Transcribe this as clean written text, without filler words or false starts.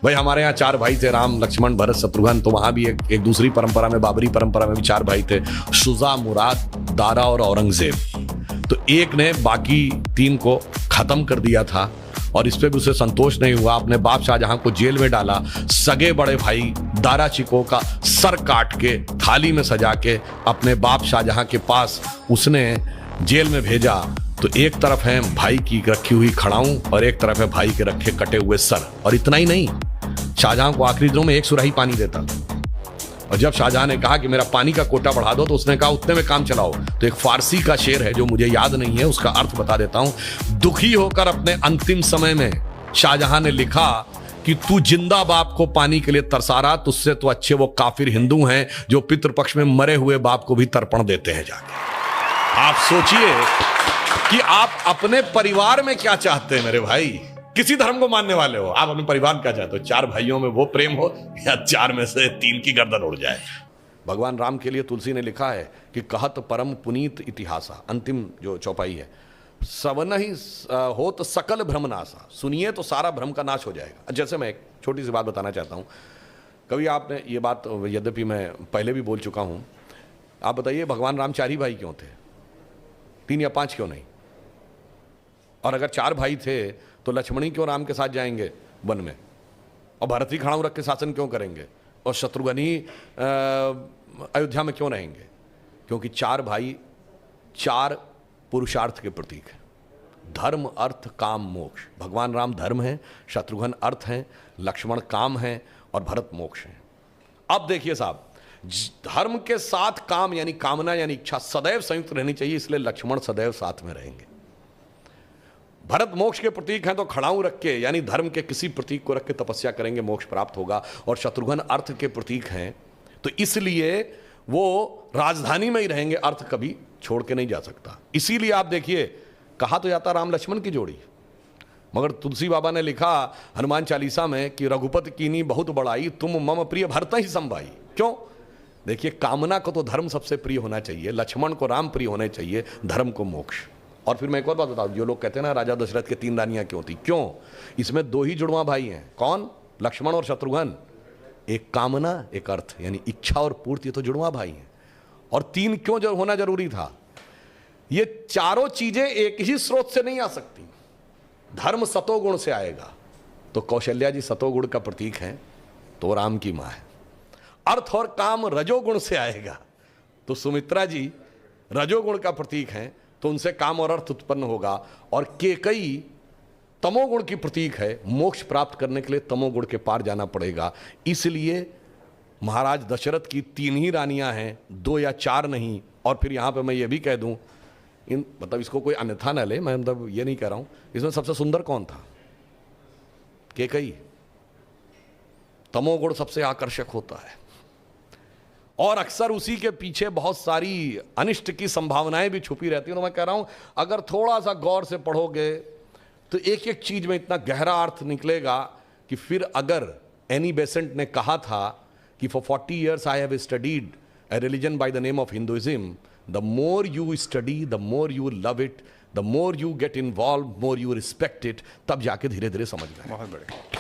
भाई हमारे यहाँ 4 भाई थे, राम लक्ष्मण भरत शत्रुघ्न। तो वहां भी एक दूसरी परंपरा में, बाबरी परंपरा में भी 4 भाई थे, शुजा, मुराद, दारा और औरंगजेब। तो एक ने बाकी 3 को खत्म कर दिया था और इस पे भी उसे संतोष नहीं हुआ, अपने बाप शाहजहां को जेल में डाला। सगे बड़े भाई दारा चिको का सर काट के थाली में सजा के अपने बाप शाहजहां के पास उसने जेल में भेजा। तो एक तरफ है भाई की रखी हुई खड़ाऊं और एक तरफ है भाई के रखे कटे हुए सर। और इतना ही नहीं, शाहजहां को आखिरी दिनों में 1 सुराही पानी देता। और जब शाहजहां ने कहा कि मेरा पानी का कोटा बढ़ा दो, तो उसने कहा उतने में काम चलाओ। तो एक फारसी का शेर है जो मुझे याद नहीं है, उसका अर्थ बता देता हूं। दुखी होकर अपने अंतिम समय में शाहजहां ने लिखा कि तू जिंदा बाप को पानी के लिए तरसा रहा, तुझसे तो अच्छे वो काफिर हिंदू हैं जो पितृपक्ष में मरे हुए बाप को भी तर्पण देते हैं जाके। आप सोचिए कि आप अपने परिवार में क्या चाहते हैं मेरे भाई। किसी धर्म को मानने वाले हो, आप अपने परिवार में क्या चाहते हो? 4 भाइयों में वो प्रेम हो या 4 में से 3 की गर्दन उड़ जाए। भगवान राम के लिए तुलसी ने लिखा है कि कहत परम पुनीत इतिहासा, अंतिम जो चौपाई है, सवन ही हो तो सकल भ्रम नासा, सुनिए तो सारा भ्रम का नाश हो जाएगा। जैसे मैं एक छोटी सी बात बताना चाहता हूं। कभी आपने ये बात, यद्यपि मैं पहले भी बोल चुका हूं, आप बताइए भगवान राम 4 ही भाई क्यों थे? 3 या 5 क्यों नहीं? और अगर 4 भाई थे तो लक्ष्मणी क्यों राम के साथ जाएंगे वन में, और भरत ही खड़ाऊ रख के शासन क्यों करेंगे, और शत्रुघ्न ही अयोध्या में क्यों रहेंगे? क्योंकि 4 भाई 4 पुरुषार्थ के प्रतीक हैं, धर्म अर्थ काम मोक्ष। भगवान राम धर्म है, शत्रुघ्न अर्थ हैं, लक्ष्मण काम है और भरत मोक्ष है। अब देखिए साहब, धर्म के साथ काम यानी कामना यानी इच्छा सदैव संयुक्त रहनी चाहिए, इसलिए लक्ष्मण सदैव साथ में रहेंगे। भरत मोक्ष के प्रतीक हैं तो खड़ाऊ रख के यानी धर्म के किसी प्रतीक को रख के तपस्या करेंगे, मोक्ष प्राप्त होगा। और शत्रुघ्न अर्थ के प्रतीक हैं तो इसलिए वो राजधानी में ही रहेंगे, अर्थ कभी छोड़ के नहीं जा सकता। इसीलिए आप देखिए, कहा तो जाता राम लक्ष्मण की जोड़ी, मगर तुलसी बाबा ने लिखा हनुमान चालीसा में कि रघुपति कीनी बहुत बड़ाई, तुम मम प्रिय भरत ही संभाई। क्यों? देखिए, कामना को तो धर्म सबसे प्रिय होना चाहिए, लक्ष्मण को राम प्रिय होने चाहिए, धर्म को मोक्ष। और फिर मैं एक और बात बताऊं, जो लोग कहते हैं ना राजा दशरथ के 3 रानियां क्यों थी, क्यों? इसमें 2 ही जुड़वा भाई हैं। कौन? लक्ष्मण और शत्रुघ्न। एक कामना एक अर्थ यानी इच्छा और पूर्ति, तो जुड़वा भाई हैं। और 3 क्यों जो होना जरूरी था? ये चारों चीजें एक ही स्रोत से नहीं आ सकती। धर्म सतोगुण से आएगा, तो कौशल्या जी सतोगुण का प्रतीक हैं, तो राम की मां है। अर्थ और काम रजोगुण से आएगा, तो सुमित्रा जी रजोगुण का प्रतीक हैं, तो उनसे काम और अर्थ उत्पन्न होगा। और केकई तमोगुण की प्रतीक है, मोक्ष प्राप्त करने के लिए तमोगुण के पार जाना पड़ेगा। इसलिए महाराज दशरथ की 3 ही रानियां हैं, 2 या 4 नहीं। और फिर यहां पे मैं ये भी कह दूं, मतलब इसको कोई अन्यथा न ले, मैं मतलब ये नहीं कह रहा हूं, इसमें सबसे सुंदर कौन था? केकई। तमोगुण सबसे आकर्षक होता है और अक्सर उसी के पीछे बहुत सारी अनिष्ट की संभावनाएं भी छुपी रहती हैं। तो मैं कह रहा हूं, अगर थोड़ा सा गौर से पढ़ोगे तो एक एक चीज में इतना गहरा अर्थ निकलेगा कि फिर अगर एनी बेसेंट ने कहा था कि for 40 years I have studied a religion by the name of Hinduism, the more you study, the more you love it, the more you get involved, more you respect it, तब जाके धीरे धीरे समझ में। बहुत बढ़िया।